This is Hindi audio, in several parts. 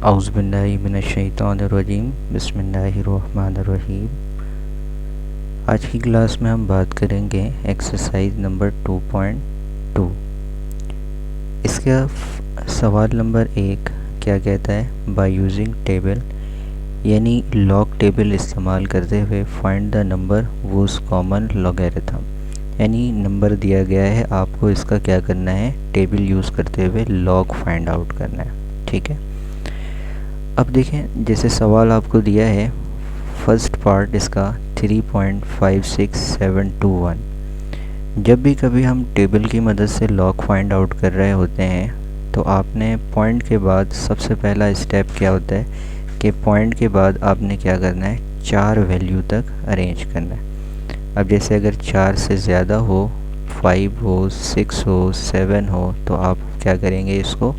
औज़ुबिल्लाहि मिनश्शैतानिर्रजीम बिस्मिल्लाहिर्रहमानिर्रहीम। आज की क्लास में हम बात करेंगे एक्सरसाइज नंबर 2.2। इसका सवाल नंबर 1 क्या कहता है, बाय यूजिंग टेबल यानी लॉग टेबल इस्तेमाल करते हुए find the number whose common logarithm. यानी नंबर दिया गया है, आपको इसका क्या करना है, टेबल यूज़ करते हुए लॉग फाइंड आउट करना है। ठीक है, अब देखें जैसे सवाल आपको दिया है, फर्स्ट पार्ट इसका 3.56721। जब भी कभी हम टेबल की मदद से लॉग फाइंड आउट कर रहे होते हैं तो आपने पॉइंट के बाद सबसे पहला स्टेप क्या होता है कि पॉइंट के बाद आपने क्या करना है, 4 वैल्यू तक अरेंज करना है। अब जैसे अगर 4 से ज़्यादा हो, 5 हो, 6 हो, 7 हो, तो आप क्या करेंगे, इसको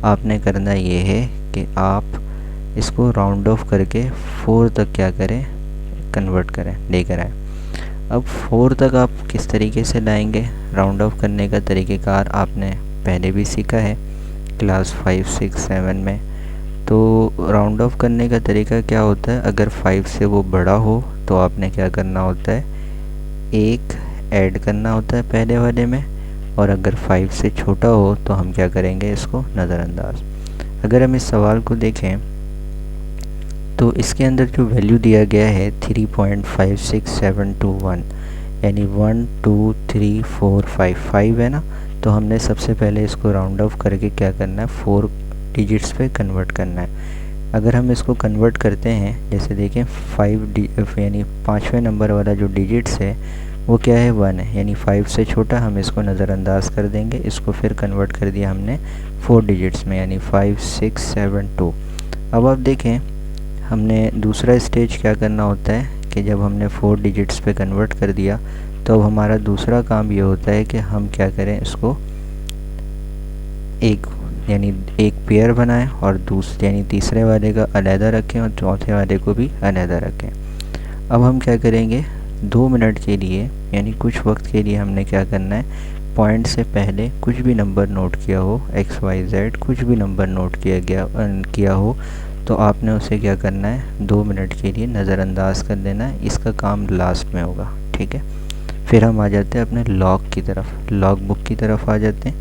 आपने करना ये है कि आप इसको राउंड ऑफ करके 4 तक क्या करें, कन्वर्ट करें, लेकर आएँ। अब 4 तक आप किस तरीके से लाएंगे, राउंड ऑफ करने का तरीक़ेकार आपने पहले भी सीखा है क्लास 5, 6, 7 में। तो राउंड ऑफ करने का तरीका क्या होता है, अगर 5 से वो बड़ा हो तो आपने क्या करना होता है, 1 ऐड करना होता है पहले वाले में, और अगर 5 से छोटा हो तो हम क्या करेंगे, इसको नज़रअंदाज। अगर हम इस सवाल को देखें तो इसके अंदर जो वैल्यू दिया गया है 3.56721 यानी 1 2 3 4 5 है ना, तो हमने सबसे पहले इसको राउंड ऑफ करके क्या करना है, 4 डिजिट्स पे कन्वर्ट करना है। अगर हम इसको कन्वर्ट करते हैं, जैसे देखें 5 यानी 5वें नंबर वाला जो डिजिट्स है वो क्या है, 1 है, यानी 5 से छोटा, हम इसको नज़रअंदाज कर देंगे। इसको फिर कन्वर्ट कर दिया हमने 4 डिजिट्स में, यानी 5672। अब आप देखें हमने दूसरा स्टेज क्या करना होता है कि जब हमने 4 डिजिट्स पे कन्वर्ट कर दिया तो अब हमारा दूसरा काम ये होता है कि हम क्या करें, इसको एक पेयर बनाएं और यानी तीसरे वाले का अलहदा रखें और चौथे वाले को भी अलहदा रखें। अब हम क्या करेंगे, 2 मिनट के लिए यानी कुछ वक्त के लिए हमने क्या करना है, पॉइंट से पहले कुछ भी नंबर नोट किया हो, XYZ कुछ भी नंबर नोट किया हो, तो आपने उसे क्या करना है, 2 मिनट के लिए नज़रअंदाज कर देना है। इसका काम लास्ट में होगा। ठीक है, फिर हम आ जाते हैं अपने लॉग की तरफ, लॉग बुक की तरफ आ जाते हैं।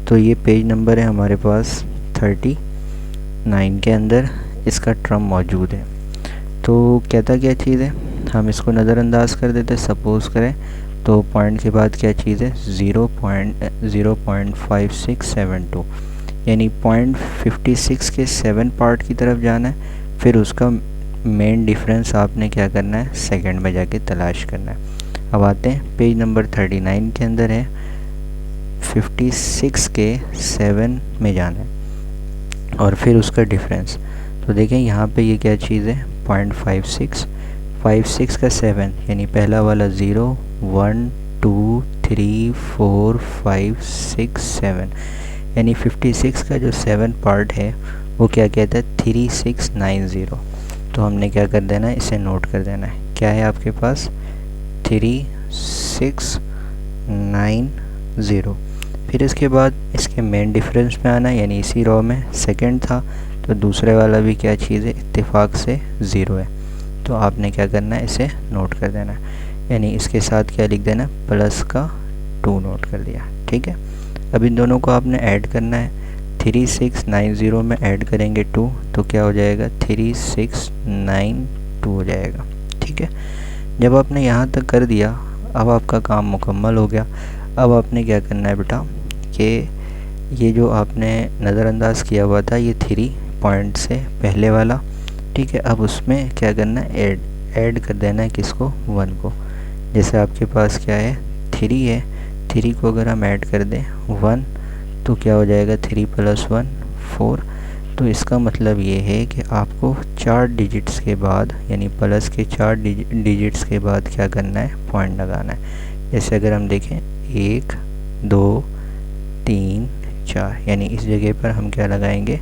तो ये पेज नंबर है हमारे पास 39 के अंदर इसका टर्म मौजूद है। तो कहता क्या चीज़ है, हम इसको नज़रअंदाज कर देते। सपोज़ करें तो पॉइंट के बाद क्या चीज़ है, 0.5672 यानी 0.56 के 7 पार्ट की तरफ जाना है। फिर उसका मेन डिफरेंस आपने क्या करना है, सेकंड में जाके तलाश करना है। अब आते हैं पेज नंबर 39 के अंदर है, 56 के 7 में जाना है और फिर उसका डिफरेंस। तो देखें यहाँ पे ये क्या चीज़ है, 0.56, 56 का 7 यानी पहला वाला 0 1 2 3 4 5 6 7 यानी 56 का जो 7 पार्ट है वो क्या कहता है, 3690। तो हमने क्या कर देना है, इसे नोट कर देना है। क्या है आपके पास, 3690। फिर इसके बाद इसके मेन डिफरेंस में आना है, यानी इसी रो में सेकंड था तो दूसरे वाला भी क्या चीज़ है, इत्तेफाक से 0 है। तो आपने क्या करना है, इसे नोट कर देना है, यानी इसके साथ क्या लिख देना, प्लस का 2 नोट कर दिया। ठीक है, अब इन दोनों को आपने ऐड करना है। 3690 में ऐड करेंगे 2 तो क्या हो जाएगा, 3692 हो जाएगा। ठीक है, जब आपने यहाँ तक कर दिया अब आपका काम मुकम्मल हो गया। अब आपने क्या करना है बेटा कि ये जो आपने नज़रअंदाज किया हुआ था ये 3 पॉइंट से पहले वाला, ठीक है, अब उसमें क्या करना है, ऐड कर देना है किसको, 1 को। जैसे आपके पास क्या है, 3 है, 3 को अगर हम ऐड कर दें 1 तो क्या हो जाएगा, 3 + 1 4। तो इसका मतलब ये है कि आपको 4 डिजिट्स के बाद यानी प्लस के 4 डिजिट्स के बाद क्या करना है, पॉइंट लगाना है। जैसे अगर हम देखें 1 2 3 4 यानी इस जगह पर हम क्या लगाएंगे,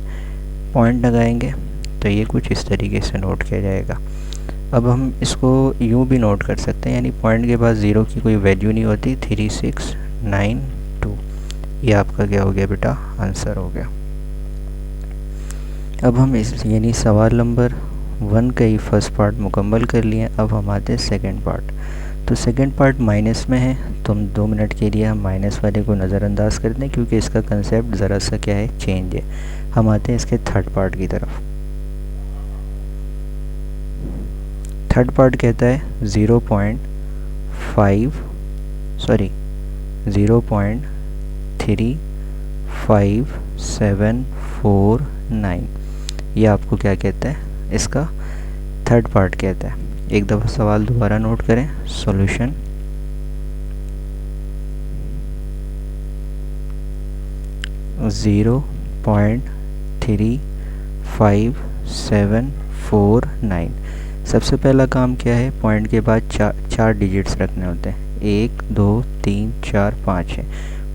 पॉइंट लगाएंगे। तो ये कुछ इस तरीके से नोट किया जाएगा। अब हम इसको यूँ भी नोट कर सकते हैं, यानी पॉइंट के बाद 0 की कोई वैल्यू नहीं होती, 3692। ये आपका क्या हो गया बेटा, आंसर हो गया। अब हम इस यानी सवाल नंबर 1 का ही फर्स्ट पार्ट मुकम्मल कर लिए। अब हम आते हैं सेकंड पार्ट। तो सेकंड पार्ट माइनस में है, तो हम 2 मिनट के लिए हम माइनस वाले को नज़रअंदाज करते हैं क्योंकि इसका कंसेप्ट ज़रा सा क्या है, चेंज है। हम आते हैं इसके थर्ड पार्ट की तरफ। थर्ड पार्ट कहता है 0.35749। ये आपको क्या कहता है, इसका थर्ड पार्ट कहता है। एक दफ़ा सवाल दोबारा नोट करें। सॉल्यूशन (0.35749). सबसे पहला काम क्या है, पॉइंट के बाद चार डिजिट्स रखने होते हैं। 1 2 3 4 5 है।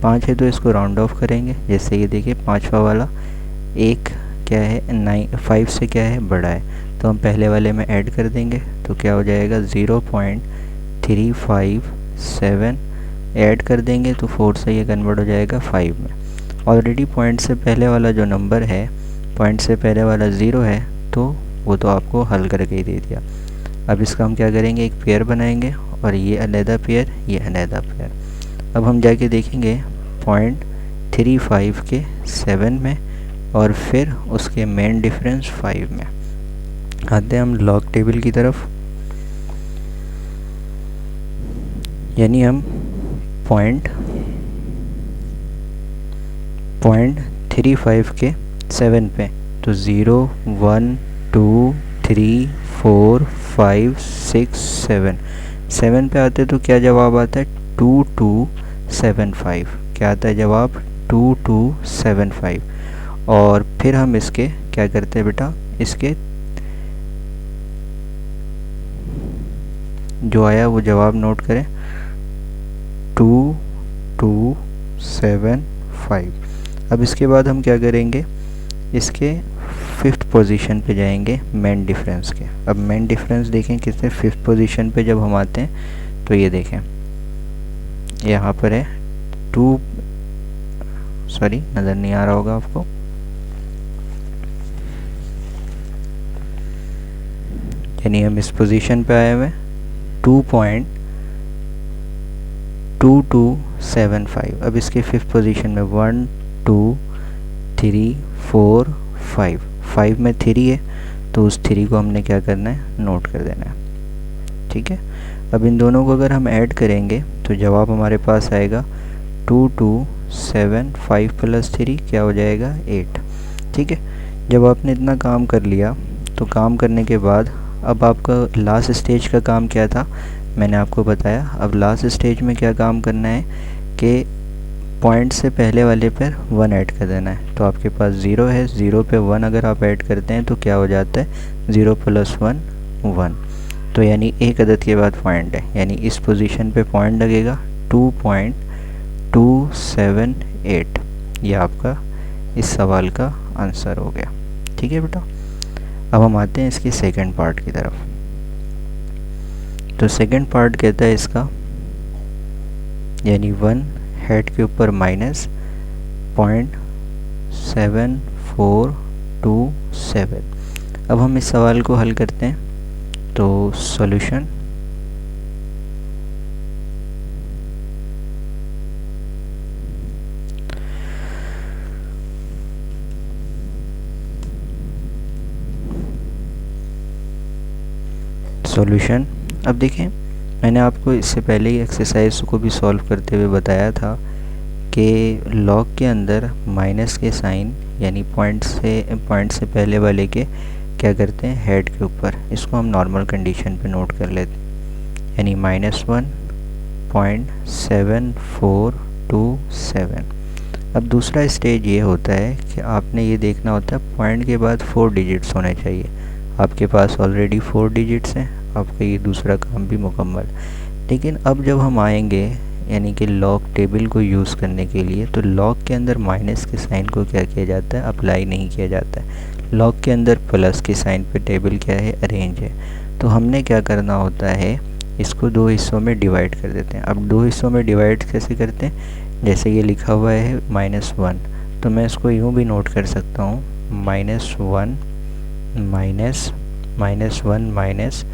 5 है तो इसको राउंड ऑफ करेंगे। जैसे ये देखिए पांचवा वाला एक क्या है, 5 से क्या है, बड़ा है, तो हम पहले वाले में ऐड कर देंगे तो क्या हो जाएगा 0.357। ऐड कर देंगे तो 4 से ये कन्वर्ट हो जाएगा 5 में। ऑलरेडी पॉइंट से पहले वाला जो नंबर है, पॉइंट से पहले वाला 0 है, तो वो तो आपको हल करके ही दे दिया। अब इसका हम क्या करेंगे, एक पेयर बनाएंगे और ये अलहदा पेयर, ये अलहदा पेयर। अब हम जाके देखेंगे 0.35 के 7 में और फिर उसके मेन डिफरेंस 5 में। आते हैं हम लॉग टेबल की तरफ। यानी हम .35 के 7 पे, तो 0 1 2 3 4 5 6 7 पे आते तो क्या जवाब आता है, 2275। क्या आता है जवाब, 2275। और फिर हम इसके क्या करते हैं बेटा, इसके जो आया वो जवाब नोट करें, 2275। अब इसके बाद हम क्या करेंगे, इसके 5th पोजीशन पे जाएंगे मेन डिफरेंस के। अब मेन डिफरेंस देखें किससे, 5th पोजीशन पे जब हम आते हैं तो ये देखें यहाँ पर है नज़र नहीं आ रहा होगा आपको, यानी हम इस पोजीशन पे आए हुए 2.2275। अब इसके 5th पोजीशन में 1 2 3 4 5 में 3 है तो उस 3 को हमने क्या करना है, नोट कर देना है। ठीक है। अब इन दोनों को अगर हम ऐड करेंगे तो जवाब हमारे पास आएगा 2275 प्लस 3 क्या हो जाएगा, 8। ठीक है। जब आपने इतना काम कर लिया तो काम करने के बाद अब आपका लास्ट स्टेज का काम क्या था, मैंने आपको बताया। अब लास्ट स्टेज में क्या काम करना है कि पॉइंट से पहले वाले पर 1 ऐड कर देना है। तो आपके पास 0 है, 0 पे 1 अगर आप ऐड करते हैं तो क्या हो जाता है, 0 + 1 1। तो यानी एक अदद के बाद पॉइंट है, यानी इस पोजीशन पे पॉइंट लगेगा 2.278। ये आपका इस सवाल का आंसर हो गया। ठीक है बेटा। अब हम आते हैं इसके सेकंड पार्ट की तरफ। तो सेकंड पार्ट कहता है इसका, यानी 1 हेड के ऊपर माइनस .7427। अब हम इस सवाल को हल करते हैं। तो सॉल्यूशन अब देखें, मैंने आपको इससे पहले ही एक्सरसाइज को भी सॉल्व करते हुए बताया था कि लॉग के अंदर माइनस के साइन यानी पॉइंट से पहले वाले के क्या करते हैं, हेड के ऊपर। इसको हम नॉर्मल कंडीशन पे नोट कर लेते हैं, यानी -1.7427। अब दूसरा स्टेज ये होता है कि आपने ये देखना होता है पॉइंट के बाद 4 डिजिट्स होने चाहिए। आपके पास ऑलरेडी 4 डिजिट्स हैं, आपका ये दूसरा काम भी मुकम्मल। लेकिन अब जब हम आएंगे यानी कि लॉग टेबल को यूज़ करने के लिए, तो लॉग के अंदर माइनस के साइन को क्या किया जाता है, अप्लाई नहीं किया जाता है। लॉग के अंदर प्लस के साइन पे टेबल क्या है, अरेंज है। तो हमने क्या करना होता है, इसको 2 हिस्सों में डिवाइड कर देते हैं। अब 2 हिस्सों में डिवाइड कैसे करते हैं, जैसे ये लिखा हुआ है -1, तो मैं इसको यूँ भी नोट कर सकता हूँ -1 -1 माइनस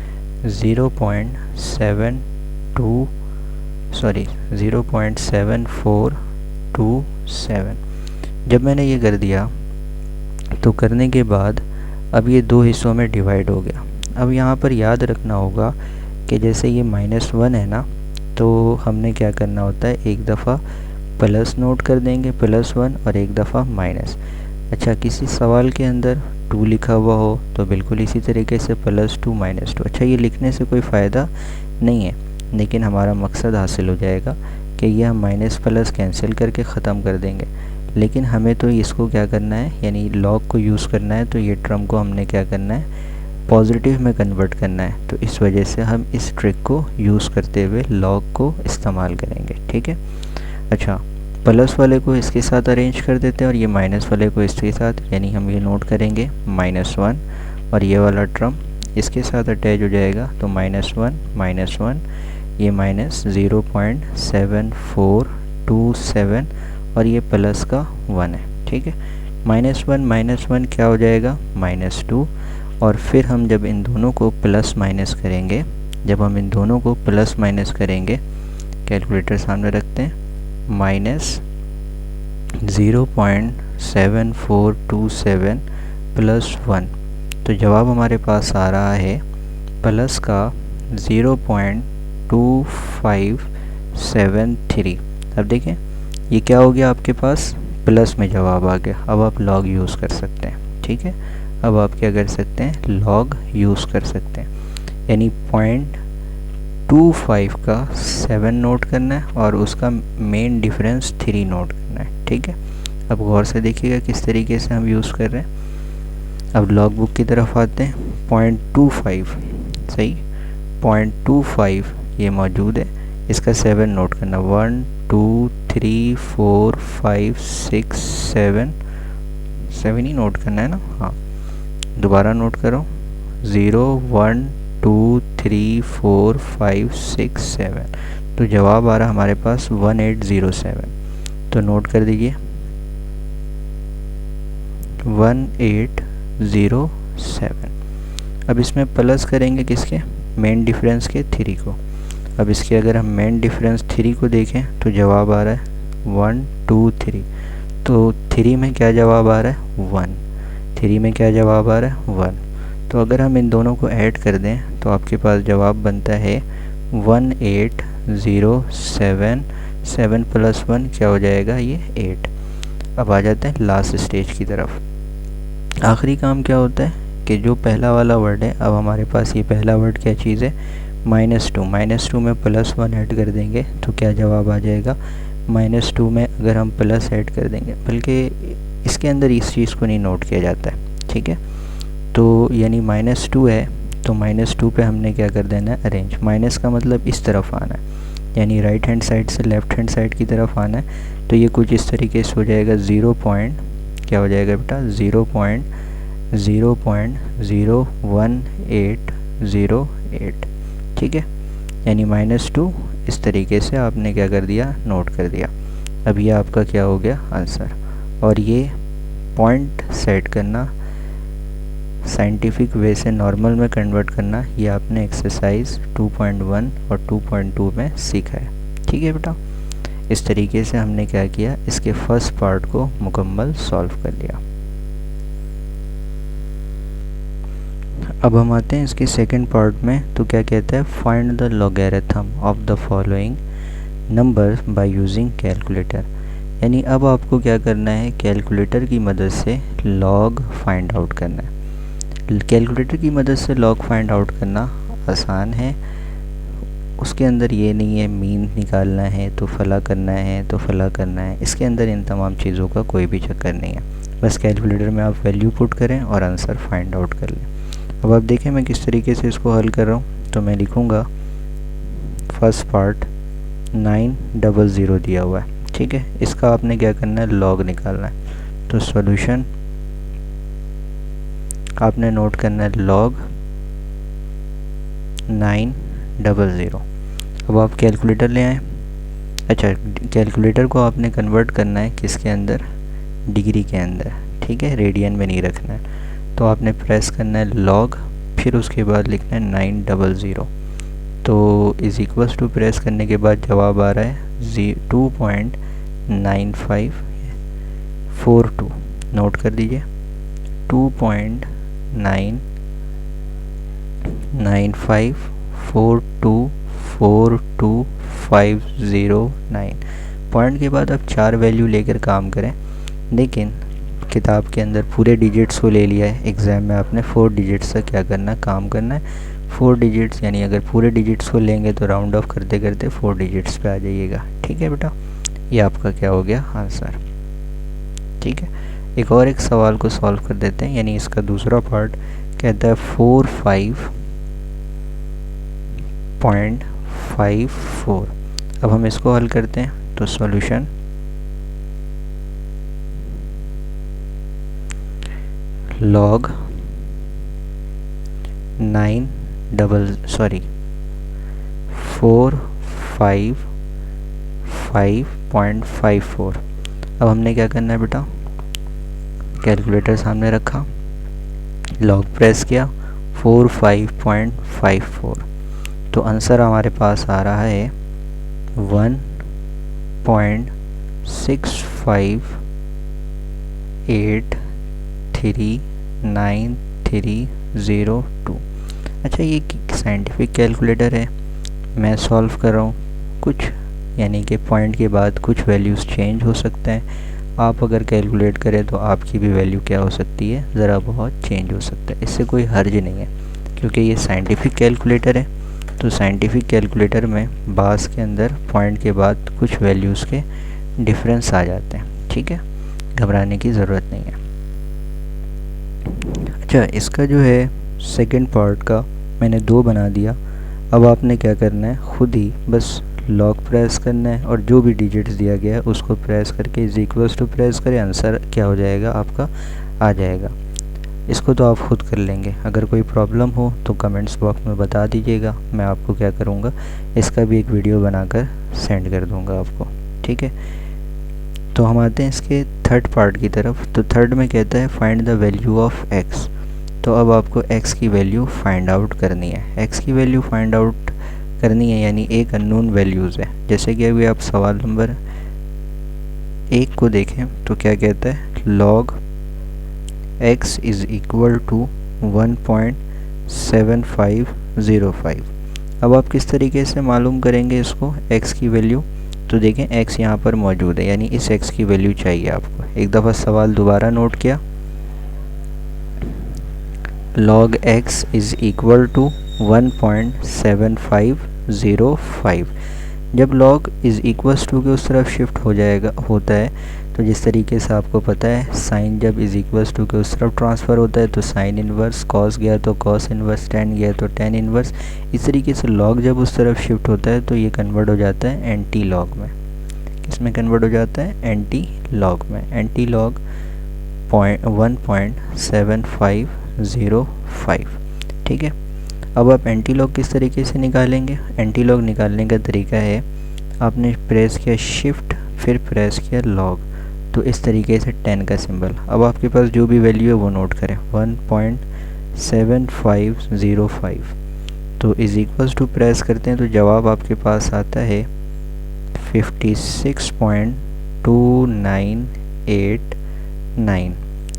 0.7427। जब मैंने ये कर दिया तो करने के बाद अब ये दो हिस्सों में डिवाइड हो गया। अब यहाँ पर याद रखना होगा कि जैसे ये -1 है ना, तो हमने क्या करना होता है, एक दफ़ा प्लस नोट कर देंगे +1 और एक दफ़ा माइनस। अच्छा, किसी सवाल के अंदर 2 लिखा हुआ हो तो बिल्कुल इसी तरीके से +2 -2। अच्छा, ये लिखने से कोई फ़ायदा नहीं है, लेकिन हमारा मकसद हासिल हो जाएगा कि ये हम माइनस प्लस कैंसिल करके ख़त्म कर देंगे। लेकिन हमें तो इसको क्या करना है, यानी लॉग को यूज़ करना है, तो ये टर्म को हमने क्या करना है, पॉजिटिव में कन्वर्ट करना है। तो इस वजह से हम इस ट्रिक को यूज़ करते हुए लॉग को इस्तेमाल करेंगे। ठीक है। अच्छा, प्लस वाले को इसके साथ अरेंज कर देते हैं और ये माइनस वाले को इसके साथ, यानी हम ये नोट करेंगे -1 और ये वाला टर्म इसके साथ अटैच हो जाएगा। तो -1 ये -0.7427 और ये प्लस का 1 है। ठीक है। -1 क्या हो जाएगा, -2। और फिर हम जब इन दोनों को प्लस माइनस करेंगे, कैलकुलेटर सामने रखते हैं, -0.7427 +1, तो जवाब हमारे पास आ रहा है प्लस का 0.2573। अब देखें ये क्या हो गया, आपके पास प्लस में जवाब आ गया। अब आप लॉग यूज़ कर सकते हैं। ठीक है। अब आप क्या कर सकते हैं, लॉग यूज़ कर सकते हैं, यानी 0.25 का 7 नोट करना है और उसका मेन डिफरेंस 3 नोट करना है। ठीक है। अब गौर से देखिएगा किस तरीके से हम यूज़ कर रहे हैं। अब लॉग बुक की तरफ आते हैं। 0.25 सही, 0.25 ये मौजूद है, इसका 7 नोट करना, 1 2 3 4 5 6 7 ही नोट करना है ना। हाँ, दोबारा नोट करो, 0 1 2 3 4 5 6 7। तो जवाब आ रहा हमारे पास 1807। तो नोट कर दीजिए 1807। अब इसमें प्लस करेंगे किसके, मेन डिफरेंस के 3 को। अब इसके अगर हम मेन डिफरेंस 3 को देखें तो जवाब आ रहा है 1 2 3। तो 3 में क्या जवाब आ रहा है, 1। 3 में क्या जवाब आ रहा है, 1। तो अगर हम इन दोनों को ऐड कर दें तो आपके पास जवाब बनता है 1807। 7 + 1 क्या हो जाएगा, ये 8। अब आ जाते हैं लास्ट स्टेज की तरफ। आखिरी काम क्या होता है कि जो पहला वाला वर्ड है, अब हमारे पास ये पहला वर्ड क्या चीज़ है, -2। -2 में +1 ऐड कर देंगे तो क्या जवाब आ जाएगा, -2 में अगर हम प्लस ऐड कर देंगे, बल्कि इसके अंदर इस चीज़ को नहीं नोट किया जाता है। ठीक है। तो यानी -2 है, तो -2 पे हमने क्या कर देना है, अरेंज। माइनस का मतलब इस तरफ आना है, यानी राइट हैंड साइड से लेफ़्ट हैंड साइड की तरफ आना है। तो ये कुछ इस तरीके से हो जाएगा, 0 पॉइंट क्या हो जाएगा बेटा, 0.01808। ठीक है। यानी -2 इस तरीके से आपने क्या कर दिया, नोट कर दिया। अब ये आपका क्या हो गया, आंसर। और ये पॉइंट सेट करना, साइंटिफिक वे से नॉर्मल में कन्वर्ट करना, ये आपने एक्सरसाइज 2.1 और 2.2 में सीखा है। ठीक है बेटा। इस तरीके से हमने क्या किया, इसके फर्स्ट पार्ट को मुकम्मल सॉल्व कर लिया। अब हम आते हैं इसके सेकंड पार्ट में। तो क्या कहता है, find the logarithm of the following number by using calculator. यानी अब आपको क्या करना है, कैलकुलेटर की मदद से लॉग फाइंड आउट करना है। कैलकुलेटर की मदद से लॉग फाइंड आउट करना आसान है। उसके अंदर ये नहीं है मीन निकालना है तो फला करना है तो फला करना है, इसके अंदर इन तमाम चीज़ों का कोई भी चक्कर नहीं है। बस कैलकुलेटर में आप वैल्यू पुट करें और आंसर फाइंड आउट कर लें। अब आप देखें मैं किस तरीके से इसको हल कर रहा हूँ। तो मैं लिखूँगा फर्स्ट पार्ट 900 दिया हुआ है। ठीक है। इसका आपने क्या करना है, लॉग निकालना है। तो सॉल्यूशन आपने नोट करना है लॉग 900। अब आप कैलकुलेटर ले आएँ। अच्छा, कैलकुलेटर को आपने कन्वर्ट करना है किसके अंदर, डिग्री के अंदर। ठीक ठीक है, रेडियन में नहीं रखना है। तो आपने प्रेस करना है लॉग, फिर उसके बाद लिखना है 900। तो इज़ इक्वल्स टू प्रेस करने के बाद जवाब आ रहा है 2.9542। नोट कर दीजिए 2.9542425509। पॉइंट के बाद आप 4 वैल्यू लेकर काम करें, लेकिन किताब के अंदर पूरे डिजिट्स को ले लिया है। एग्ज़ाम में आपने 4 डिजिट्स से क्या करना है, काम करना है। 4 डिजिट्स यानी अगर पूरे डिजिट्स को लेंगे तो राउंड ऑफ करते करते 4 डिजिट्स पे आ जाइएगा। ठीक है बेटा, ये आपका क्या हो गया, आंसर। ठीक है, एक सवाल को सॉल्व कर देते हैं, यानी इसका दूसरा पार्ट कहता है 45.54। अब हम इसको हल करते हैं, तो सॉल्यूशन log 455.54। अब हमने क्या करना है बेटा, कैलकुलेटर सामने रखा, लॉग प्रेस किया 45.54, तो आंसर हमारे पास आ रहा है 1.65839302। अच्छा, ये साइंटिफिक कैलकुलेटर है, मैं सॉल्व कर रहा हूँ कुछ, यानी कि पॉइंट के बाद कुछ वैल्यूज़ चेंज हो सकते हैं। आप अगर कैलकुलेट करें तो आपकी भी वैल्यू क्या हो सकती है, ज़रा बहुत चेंज हो सकता है। इससे कोई हर्ज नहीं है, क्योंकि ये साइंटिफिक कैलकुलेटर है। तो साइंटिफिक कैलकुलेटर में बास के अंदर पॉइंट के बाद कुछ वैल्यूज़ के डिफरेंस आ जाते हैं। ठीक है, घबराने की ज़रूरत नहीं है। अच्छा, इसका जो है सेकंड पार्ट का मैंने 2 बना दिया। अब आपने क्या करना है, खुद ही बस लॉक प्रेस करना है और जो भी डिजिट्स दिया गया है उसको प्रेस करके इज इक्वल्स टू प्रेस करें, आंसर क्या हो जाएगा आपका, आ जाएगा। इसको तो आप खुद कर लेंगे, अगर कोई प्रॉब्लम हो तो कमेंट्स बॉक्स में बता दीजिएगा, मैं आपको क्या करूँगा, इसका भी एक वीडियो बनाकर सेंड कर दूँगा आपको। ठीक है, तो हम आते हैं इसके थर्ड पार्ट की तरफ। तो थर्ड में कहता है find the value of x. तो अब आपको x की वैल्यू फाइंड आउट करनी है। x की वैल्यू फाइंड आउट करनी है, यानी एक अननोन वैल्यूज़ है। जैसे कि अभी आप सवाल नंबर 1 को देखें तो क्या कहता है, log x is equal to 1.7505। अब आप किस तरीके से मालूम करेंगे इसको, x की वैल्यू, तो देखें x यहाँ पर मौजूद है, यानी इस x की वैल्यू चाहिए आपको। एक दफ़ा सवाल दोबारा नोट किया, log x is equal to 1.7505। जब log इज़ इक्वल्स टू के उस तरफ शिफ्ट होता है, तो जिस तरीके से आपको पता है साइन जब इज़ इक्वल्स टू के उस तरफ ट्रांसफ़र होता है तो साइन इन्वर्स, कॉस गया तो कॉस इन्वर्स, टेन गया तो टेन इन्वर्स। इस तरीके से log जब उस तरफ शिफ्ट होता है तो ये कन्वर्ट हो जाता है एंटी लॉग में। किस में कन्वर्ट हो जाता है, एंटी लॉग में। Anti log 1.7505। ठीक है, अब आप एंटी लॉग किस तरीके से निकालेंगे, एंटी लॉग निकालने का तरीका है, आपने प्रेस किया शिफ्ट, फिर प्रेस किया लॉग, तो इस तरीके से 10 का सिंबल। अब आपके पास जो भी वैल्यू है वो नोट करें, 1.7505, तो इज़ इक्वल्स टू प्रेस करते हैं तो जवाब आपके पास आता है 56.2989।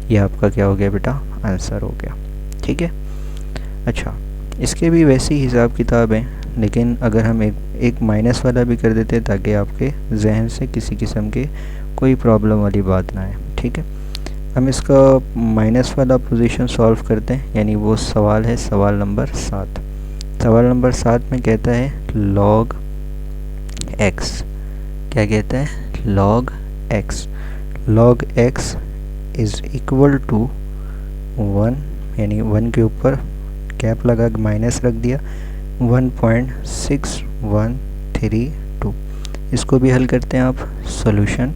ये आपका क्या हो गया बेटा, आंसर हो गया। ठीक है, अच्छा, इसके भी वैसी हिसाब किताब हैं, लेकिन अगर हम एक माइनस वाला भी कर देते ताकि आपके जहन से किसी किस्म के कोई प्रॉब्लम वाली बात ना आए। ठीक है, हम इसका माइनस वाला पोजीशन सॉल्व करते हैं, यानी वो सवाल है सवाल नंबर 7। सवाल नंबर 7 में कहता है log x, क्या कहता है, log x is equal to 1, यानी 1 के ऊपर कैप लगा के माइनस रख दिया, 1.6132। इसको भी हल करते हैं आप, solution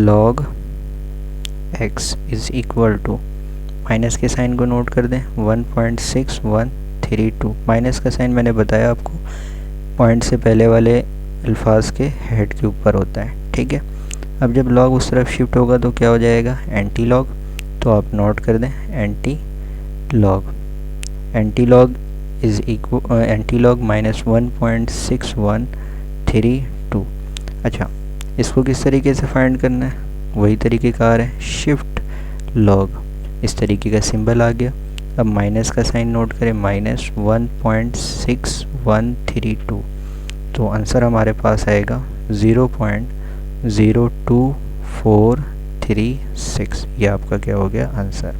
log x is equal to, माइनस के साइन को नोट कर दें, 1.6132। माइनस का साइन मैंने बताया आपको पॉइंट से पहले वाले अल्फाज के हेड के ऊपर होता है। ठीक है, अब जब लॉग उस तरफ शिफ्ट होगा तो क्या हो जाएगा, एंटी लॉग। तो आप नोट कर दें anti log. Anti log is equal anti log -1.6132। अच्छा, इसको किस तरीके से फाइंड करना है, वही तरीक़ेकार है, शिफ्ट लॉग। इस तरीके का सिंबल आ गया। अब माइनस का साइन नोट करें, -1.6132। तो आंसर हमारे पास आएगा 0.02436। ये आपका क्या हो गया, आंसर।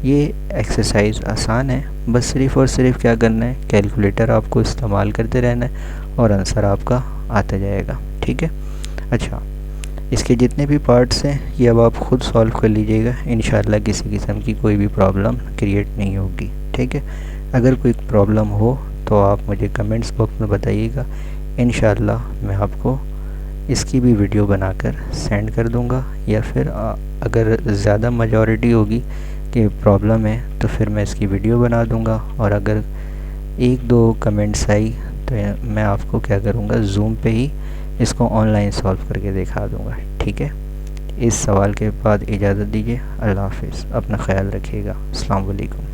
ये एक्सरसाइज आसान है, बस सिर्फ़ और सिर्फ क्या करना है, कैलकुलेटर आपको इस्तेमाल करते रहना है और आंसर आपका आता जाएगा। ठीक है। अच्छा, इसके जितने भी पार्ट्स हैं ये अब आप खुद सॉल्व कर लीजिएगा। इंशाल्लाह किसी किस्म की कोई भी प्रॉब्लम क्रिएट नहीं होगी। ठीक है। अगर कोई प्रॉब्लम हो तो आप मुझे कमेंट्स बॉक्स में बताइएगा। इंशाल्लाह मैं आपको इसकी भी वीडियो बनाकर सेंड कर दूंगा, या फिर अगर ज़्यादा मेजॉरिटी होगी कि प्रॉब्लम है तो फिर मैं इसकी वीडियो बना दूंगा, और अगर 1-2 कमेंट्स आई तो मैं आपको क्या करूँगा, ज़ूम पे ही इसको ऑनलाइन सॉल्व करके दिखा दूंगा। ठीक है। इस सवाल के बाद इजाज़त दीजिए। अल्लाह हाफ़िज़। अपना ख्याल रखिएगा। अस्सलाम वालेकुम।